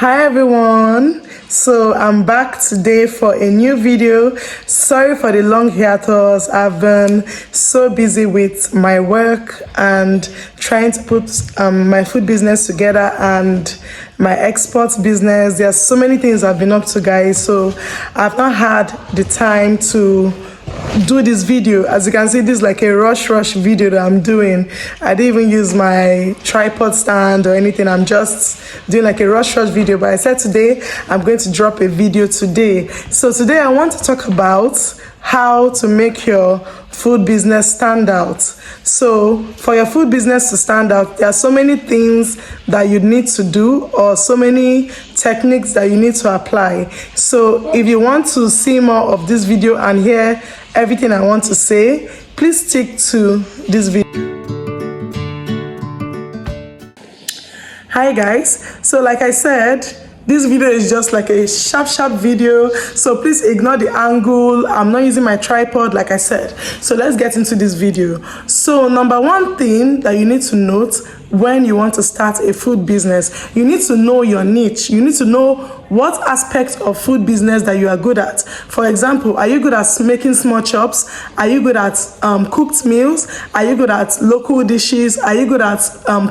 Hi everyone, so I'm back today for a new video. Sorry for the long hiatus. I've been so busy with my work and trying to put my food business together and my export business. There's so many things I've been up to, guys, so I've not had the time to do this video. As you can see, this is like a rush video that I'm doing. I didn't even use my tripod stand or anything. I'm just doing like a rush video, but I said today I'm going to drop a video today. So today I want to talk about how to make your food business stand out. So for your food business to stand out, there are so many things that you need to do, or so many techniques that you need to apply. So if you want to see more of this video and hear everything I want to say, please stick to this video. Hi guys, so like I said, this video is just like a sharp video, so please ignore the angle. I'm not using my tripod like I said. So let's get into this video. So number one thing that you need to note when you want to start a food business, you need to know your niche. You need to know what aspect of food business that you are good at. For example, are you good at making small chops? Are you good at cooked meals? Are you good at local dishes? Are you good at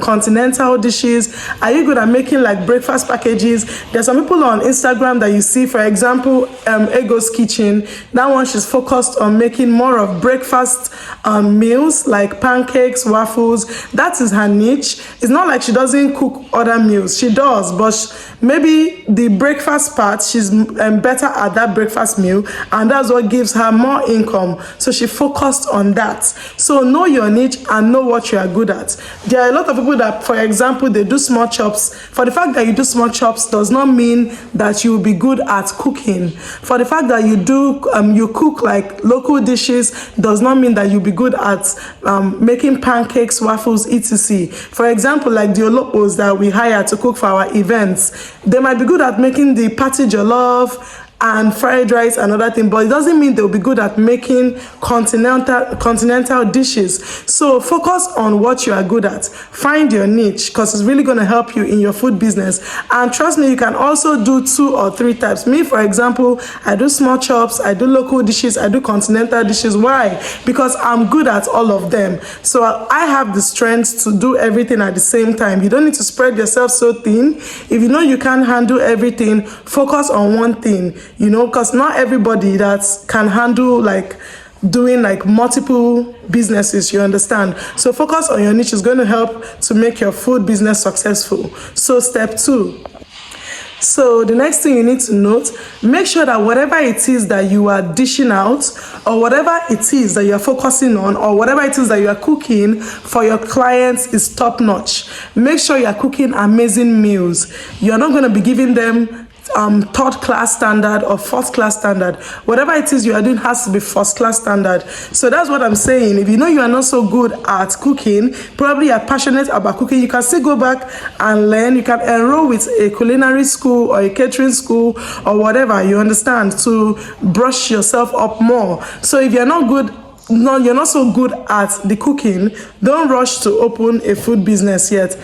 continental dishes? Are you good at making like breakfast packages? There's some people on Instagram that you see, for example, Ego's Kitchen. That one, she's focused on making more of breakfast meals like pancakes, waffles. That is her niche. It's not like she doesn't cook other meals. She does, but maybe the breakfast part, she's better at that breakfast meal, and that's what gives her more income. So she focused on that. So know your niche and know what you are good at. There are a lot of people that, for example, they do small chops. For the fact that you do small chops does not mean that you will be good at cooking. For the fact that you cook like local dishes does not mean that you'll be good at making pancakes, waffles, etc. For example, like the olopos that we hire to cook for our events, they might be good at making the party jollof and fried rice and other thing, but it doesn't mean they'll be good at making continental dishes. So focus on what you are good at. Find your niche, because it's really going to help you in your food business. And trust me, you can also do 2 or 3 types. Me, for example, I do small chops, I do local dishes, I do continental dishes. Why? Because I'm good at all of them. So I have the strength to do everything at the same time. You don't need to spread yourself so thin. If you know you can't handle everything, focus on one thing. You know, because not everybody that can handle like doing like multiple businesses, you understand? So focus on your niche is going to help to make your food business successful. So step 2. So the next thing you need to note, make sure that whatever it is that you are dishing out, or whatever it is that you are focusing on, or whatever it is that you are cooking for your clients is top notch. Make sure you are cooking amazing meals. You are not going to be giving them third class standard or fourth class standard. Whatever it is you are doing has to be first class standard. So that's what I'm saying. If you know you are not so good at cooking, probably you are passionate about cooking, you can still go back and learn. You can enroll with a culinary school or a catering school or whatever, you understand, to brush yourself up more. So if you're not good, no, you're not so good at the cooking, don't rush to open a food business yet.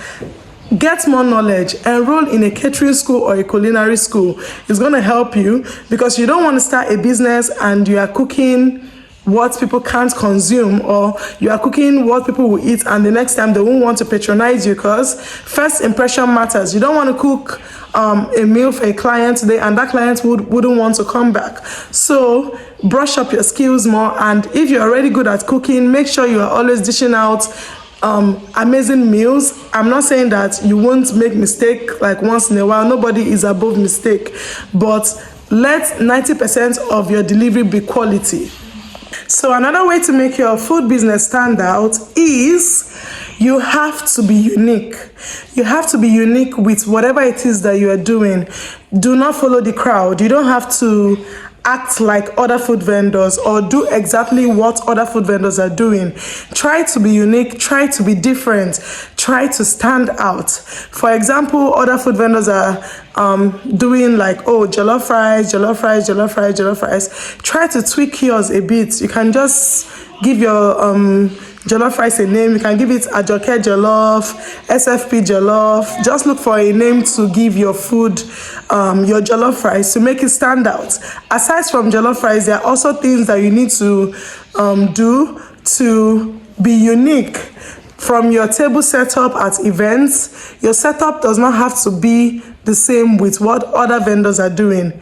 Get more knowledge, enroll in a catering school or a culinary school. It's going to help you, because you don't want to start a business and you are cooking what people can't consume, or you are cooking what people will eat and the next time they won't want to patronize you, because first impression matters. You don't want to cook a meal for a client today and that client wouldn't want to come back. So brush up your skills more, and if you're already good at cooking, make sure you are always dishing out amazing meals. I'm not saying that you won't make mistake like once in a while. Nobody is above mistake, but let 90% of your delivery be quality. So another way to make your food business stand out is you have to be unique. You have to be unique with whatever it is that you are doing. Do not follow the crowd. You don't have to act like other food vendors or do exactly what other food vendors are doing. Try to be unique, try to be different, try to stand out. For example, other food vendors are doing like, oh, jollof rice. Try to tweak yours a bit. You can just give your jollof rice a name. You can give it Ajoke Jollof, SFP Jollof. Just look for a name to give your food, your jollof rice, to make it stand out. Aside from jollof rice, there are also things that you need to do to be unique. From your table setup at events, your setup does not have to be the same with what other vendors are doing.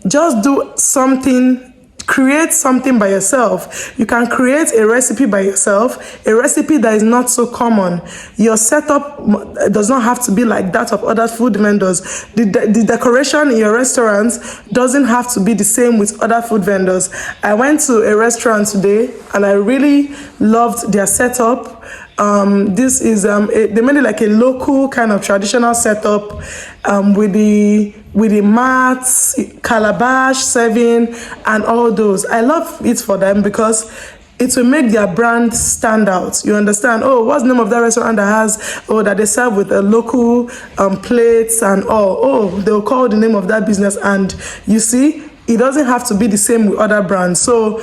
Just do something, create something by yourself. You can create a recipe by yourself, a recipe that is not so common. Your setup does not have to be like that of other food vendors. The decoration in your restaurant doesn't have to be the same with other food vendors. I went to a restaurant today and I really loved their setup. This is they made it like a local kind of traditional setup, with the mats, calabash serving, and all those. I love it for them because it will make their brand stand out. You understand? Oh, what's the name of that restaurant that has, that they serve with a local plates and all? Oh, they'll call the name of that business, and you see, it doesn't have to be the same with other brands. So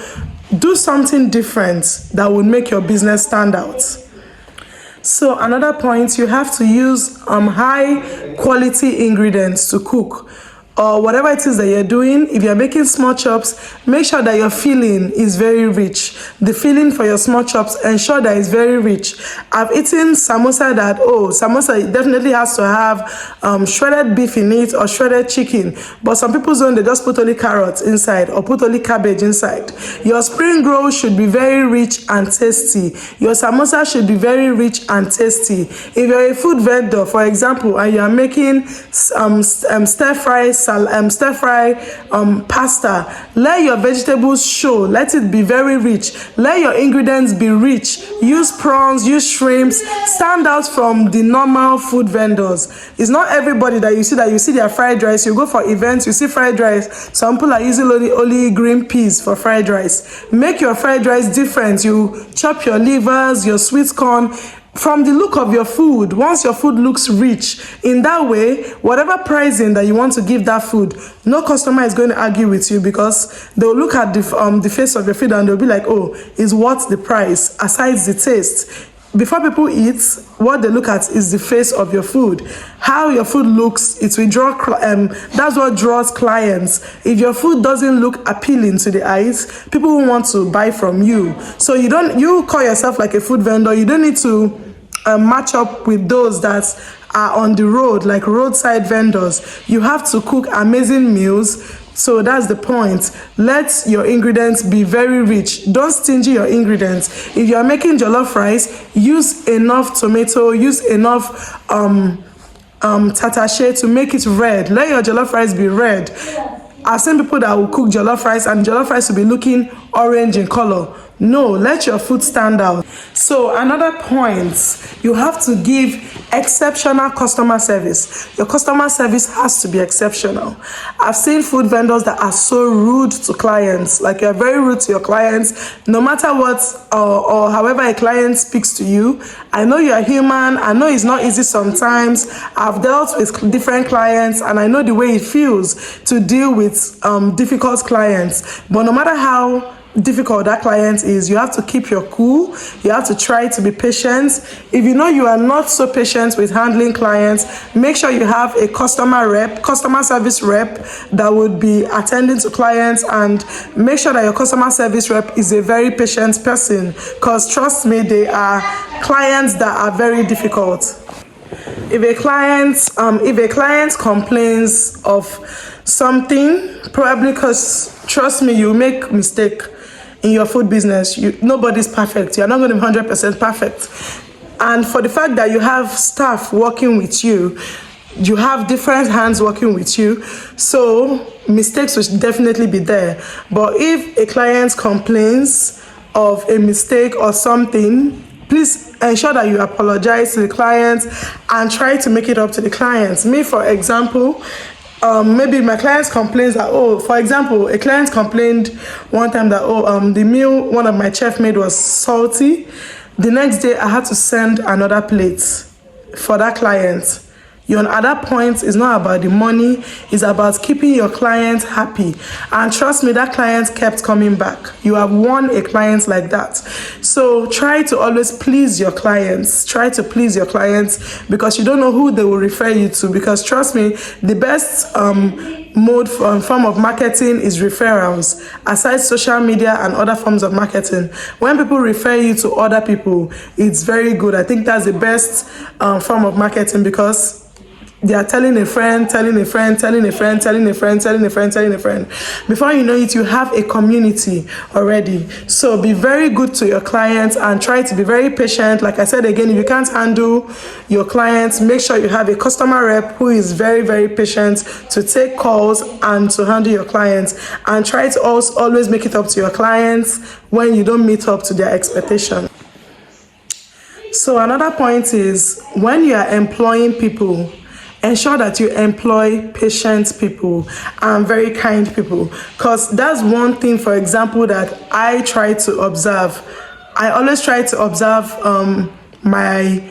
do something different that would make your business stand out. So another point, you have to use high quality ingredients to cook, or whatever it is that you're doing. If you're making small chops, make sure that your filling is very rich. The filling for your small chops, ensure that it's very rich. I've eaten samosa that, samosa definitely has to have shredded beef in it or shredded chicken, but some people's own, they just put only carrots inside or put only cabbage inside. Your spring rolls should be very rich and tasty. Your samosa should be very rich and tasty. If you're a food vendor, for example, and you're making stir fry pasta, let your vegetables show, let it be very rich, let your ingredients be rich. Use prawns, use shrimps, stand out from the normal food vendors. It's not everybody that you see their fried rice. You go for events, you see fried rice, some people are using only green peas for fried rice. Make your fried rice different. You chop your livers, your sweet corn. From the look of your food, once your food looks rich, in that way, whatever pricing that you want to give that food, no customer is going to argue with you, because they'll look at the face of your food and they'll be like, oh, is what the price, aside the taste. Before people eat, what they look at is the face of your food. How your food looks, it will draw, that's what draws clients. If your food doesn't look appealing to the eyes, people won't want to buy from you. So you call yourself like a food vendor, you don't need to match up with those that are on the road, like roadside vendors. You have to cook amazing meals. So that's the point. Let your ingredients be very rich. Don't stingy your ingredients. If you are making jollof rice, use enough tomato, use enough tatashe to make it red. Let your jollof rice be red. I've seen people that will cook jollof rice and jollof rice will be looking orange in color. No, let your food stand out. So another point, you have to give exceptional customer service. Your customer service has to be exceptional. I've seen food vendors that are so rude to clients, like you're very rude to your clients, no matter what or however a client speaks to you. I know you're human. I know it's not easy sometimes. I've dealt with different clients and I know the way it feels to deal with difficult clients. But no matter how difficult that client is, you have to keep your cool. You have to try to be patient. If you know you are not so patient with handling clients, make sure you have a customer service rep that would be attending to clients, and make sure that your customer service rep is a very patient person, because trust me, they are clients that are very difficult. If a client complains of something, probably because, trust me, you make mistake in your food business. Nobody's perfect. You're not going to be 100% perfect. And for the fact that you have staff working with you, you have different hands working with you, so mistakes will definitely be there. But if a client complains of a mistake or something, please ensure that you apologize to the client and try to make it up to the client. Me, for example, maybe my clients complains that, for example, a client complained one time that, the meal one of my chef made was salty. The next day, I had to send another plate for that client. At that point, it's not about the money, it's about keeping your client happy. And trust me, that client kept coming back. You have won a client like that. So try to always please your clients. Try to please your clients, because you don't know who they will refer you to. Because trust me, the best form of marketing is referrals, aside social media and other forms of marketing. When people refer you to other people, it's very good. I think that's the best form of marketing, because they are telling a friend, telling a friend, telling a friend, telling a friend, telling a friend, telling a friend. Before you know it, you have a community already. So be very good to your clients and try to be very patient. Like I said again, if you can't handle your clients, make sure you have a customer rep who is very, very patient to take calls and to handle your clients. And try to also always make it up to your clients when you don't meet up to their expectation. So another point is, when you are employing people, ensure that you employ patient people and very kind people, because that's one thing, for example, that I try to observe. I always try to observe my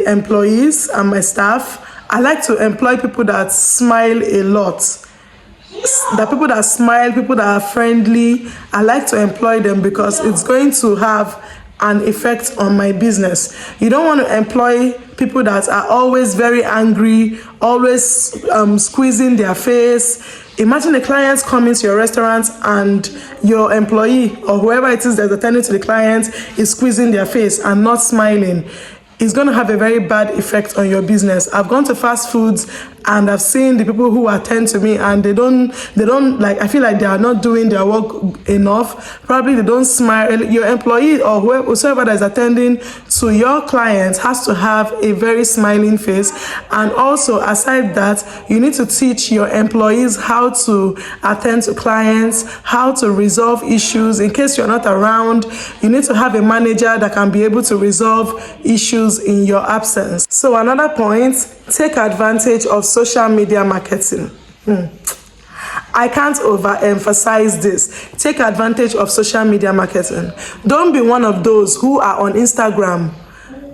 employees and my staff. I like to employ people that smile a lot. The people that smile, people that are friendly, I like to employ them, because it's going to have an effect on my business. You don't want to employ people that are always very angry, always squeezing their face. Imagine a client coming to your restaurant and your employee or whoever it is that's attending to the client is squeezing their face and not smiling. It's going to have a very bad effect on your business. I've gone to fast foods and I've seen the people who attend to me, and they don't like, I feel like they are not doing their work enough. Probably they don't smile. Your employee or whoever that is attending to your clients has to have a very smiling face. And also, aside that, you need to teach your employees how to attend to clients, how to resolve issues. In case you're not around, you need to have a manager that can be able to resolve issues in your absence. So another point, take advantage of social media marketing. I can't overemphasize this. Take advantage of social media marketing. Don't be one of those who are on Instagram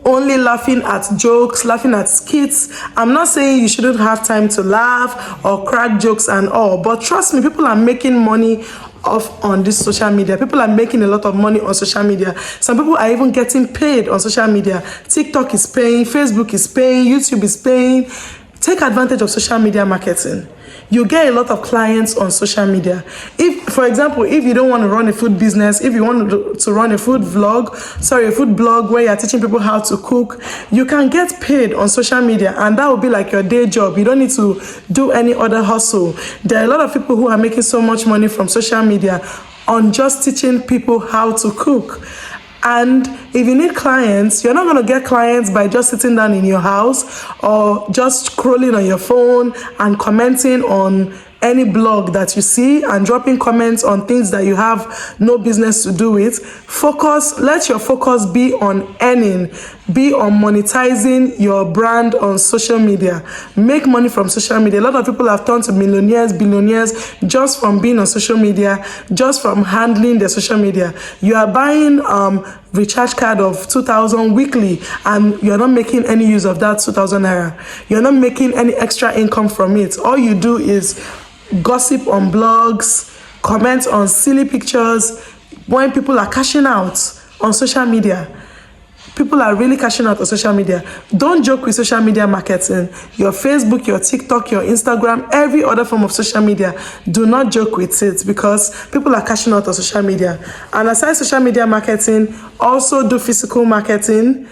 only laughing at jokes, laughing at skits. I'm not saying you shouldn't have time to laugh or crack jokes and all, but trust me, people are making money off on this social media. People are making a lot of money on social media. Some people are even getting paid on social media. TikTok is paying, Facebook is paying, YouTube is paying. Take advantage of social media marketing. You get a lot of clients on social media. If, for example, if you don't want to run a food business, if you want to run a food blog where you're teaching people how to cook, you can get paid on social media, and that will be like your day job. You don't need to do any other hustle. There are a lot of people who are making so much money from social media on just teaching people how to cook. And if you need clients, you're not going to get clients by just sitting down in your house or just scrolling on your phone and commenting on any blog that you see and dropping comments on things that you have no business to do with. Let your focus be on earning, be on monetizing your brand on social media. Make money from social media. A lot of people have turned to millionaires, billionaires just from being on social media, just from handling their social media. You are buying recharge card of 2,000 weekly and you're not making any use of that 2,000 naira. You're not making any extra income from it. All you do is gossip on blogs, comment on silly pictures. When people are cashing out on social media, people are really cashing out on social media. Don't joke with social media marketing. Your Facebook, your TikTok, your Instagram, every other form of social media, do not joke with it, because people are cashing out on social media. And aside social media marketing, also do physical marketing,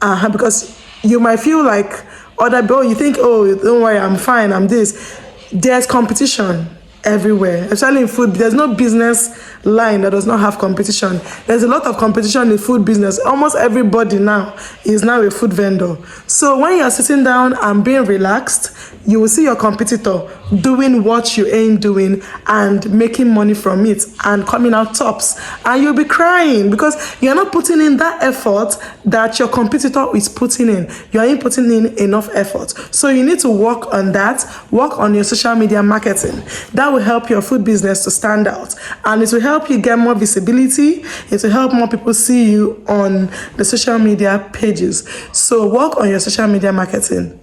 because you might feel like you think, oh, don't worry, I'm fine, I'm this. There's competition everywhere, especially in food. There's no business line that does not have competition. There's a lot of competition in food business. Almost everybody now is now a food vendor. So when you're sitting down and being relaxed, you will see your competitor doing what you ain't doing and making money from it and coming out tops, and you'll be crying because you're not putting in that effort that your competitor is putting in. You aren't putting in enough effort. So you need to work on that, work on your social media marketing. That will help your food business to stand out, and it will help you get more visibility. It will help more people see you on the social media pages. So work on your social media marketing.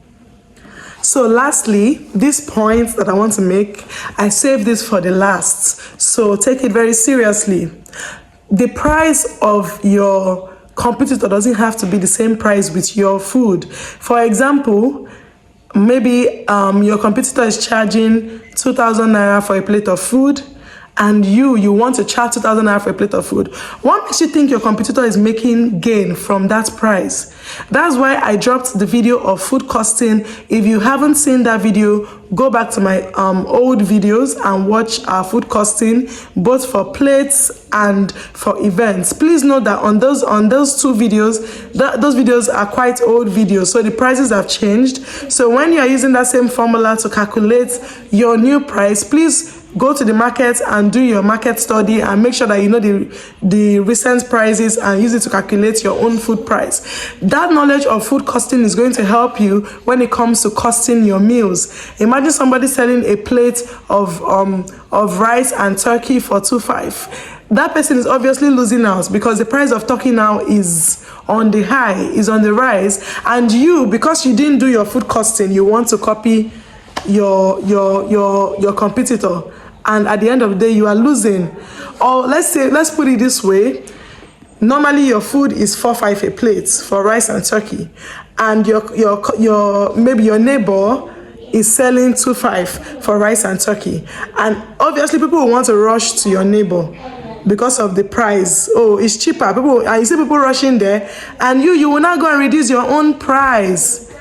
So lastly, this point that I want to make, I saved this for the last. So take it very seriously. the price of your competitor doesn't have to be the same price with your food. For example, maybe your competitor is charging 2,000 naira for a plate of food, and you want to charge 2,000 naira for a plate of food. What makes you think your competitor is making gain from that price? That's why I dropped the video of food costing. If you haven't seen that video, go back to my old videos and watch our food costing, both for plates and for events. Please note that on those two videos, those videos are quite old videos, so the prices have changed. So when you are using that same formula to calculate your new price, please go to the market and do your market study and make sure that you know the recent prices and use it to calculate your own food price. That knowledge of food costing is going to help you when it comes to costing your meals. Imagine somebody selling a plate of rice and turkey for 2.5. That person is obviously losing out because the price of turkey now is on the high, is on the rise, and you, because you didn't do your food costing, you want to copy your competitor, and at the end of the day you are losing. Or let's put it this way: normally your food is 4.5 a plate for rice and turkey, and your maybe your neighbor is selling 2.5 for rice and turkey, and obviously people will want to rush to your neighbor because of the price. Oh, it's cheaper. And you see people rushing there, and you will not go and reduce your own price.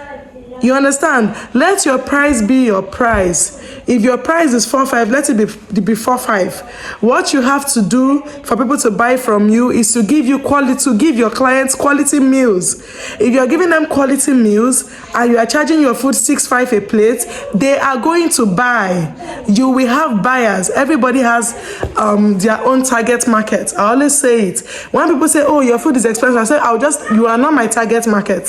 You understand? Let your price be your price. If your price is 4.5, let it be 4.5. What you have to do for people to buy from you is to give you quality, to give your clients quality meals. If you're giving them quality meals and you are charging your food 6.5 a plate, they are going to buy. You will have buyers. Everybody has their own target market. I always say it. When people say, oh, your food is expensive, I say, you are not my target market.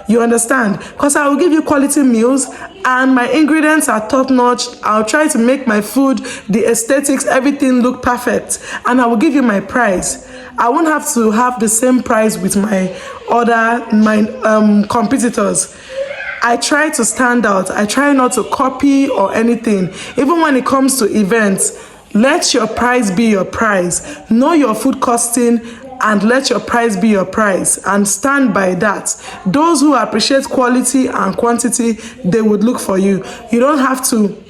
You understand? Because I will give you quality meals and my ingredients are top notch. I'll try to make my food, the aesthetics, everything look perfect, and I will give you my price. I won't have to have the same price with my competitors. I try to stand out. I try not to copy or anything. Even when it comes to events, let your price be your price. Know your food costing and let your price be your price, and stand by that. Those who appreciate quality and quantity, they would look for you. You don't have to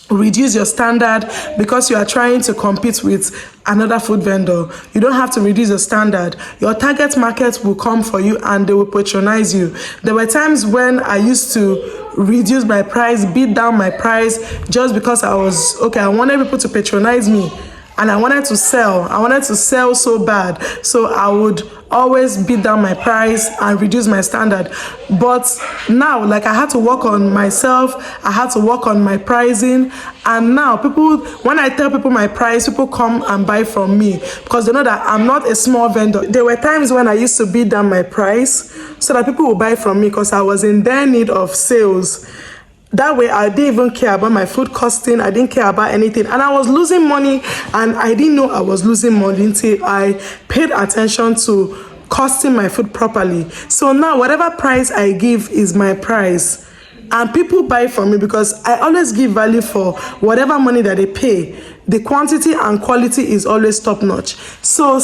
reduce your standard because you are trying to compete with another food vendor. You don't have to reduce your standard. Your target market will come for you and they will patronize you. There were times when I used to reduce my price, beat down my price, just because I wanted people to patronize me. And I wanted to sell so bad. So I would always beat down my price and reduce my standard. But now, like, I had to work on myself, I had to work on my pricing. And now when I tell people my price, people come and buy from me because they know that I'm not a small vendor. There were times when I used to beat down my price so that people would buy from me because I was in their need of sales. That way, I didn't even care about my food costing. I didn't care about anything. And I was losing money, and I didn't know I was losing money until I paid attention to costing my food properly. So now, whatever price I give is my price. And people buy from me because I always give value for whatever money that they pay. The quantity and quality is always top notch. So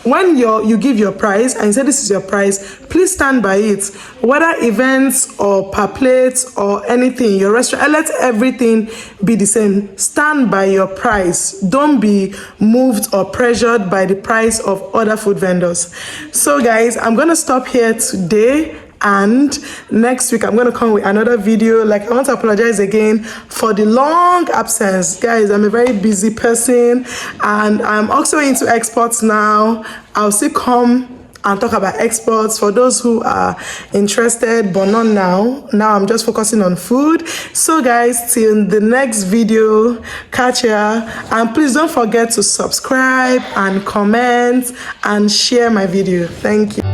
when you give your price and you say this is your price, please stand by it. Whether events or per plate or anything, your restaurant, let everything be the same. Stand by your price. Don't be moved or pressured by the price of other food vendors. So guys, I'm going to stop here today. And next week I'm going to come with another video. Like, I want to apologize again for the long absence, guys. I'm a very busy person and I'm also into exports now. I'll still come and talk about exports for those who are interested, but not now. Now I'm just focusing on food. So guys, till the next video, catch ya. And please don't forget to subscribe and comment and share my video. Thank you.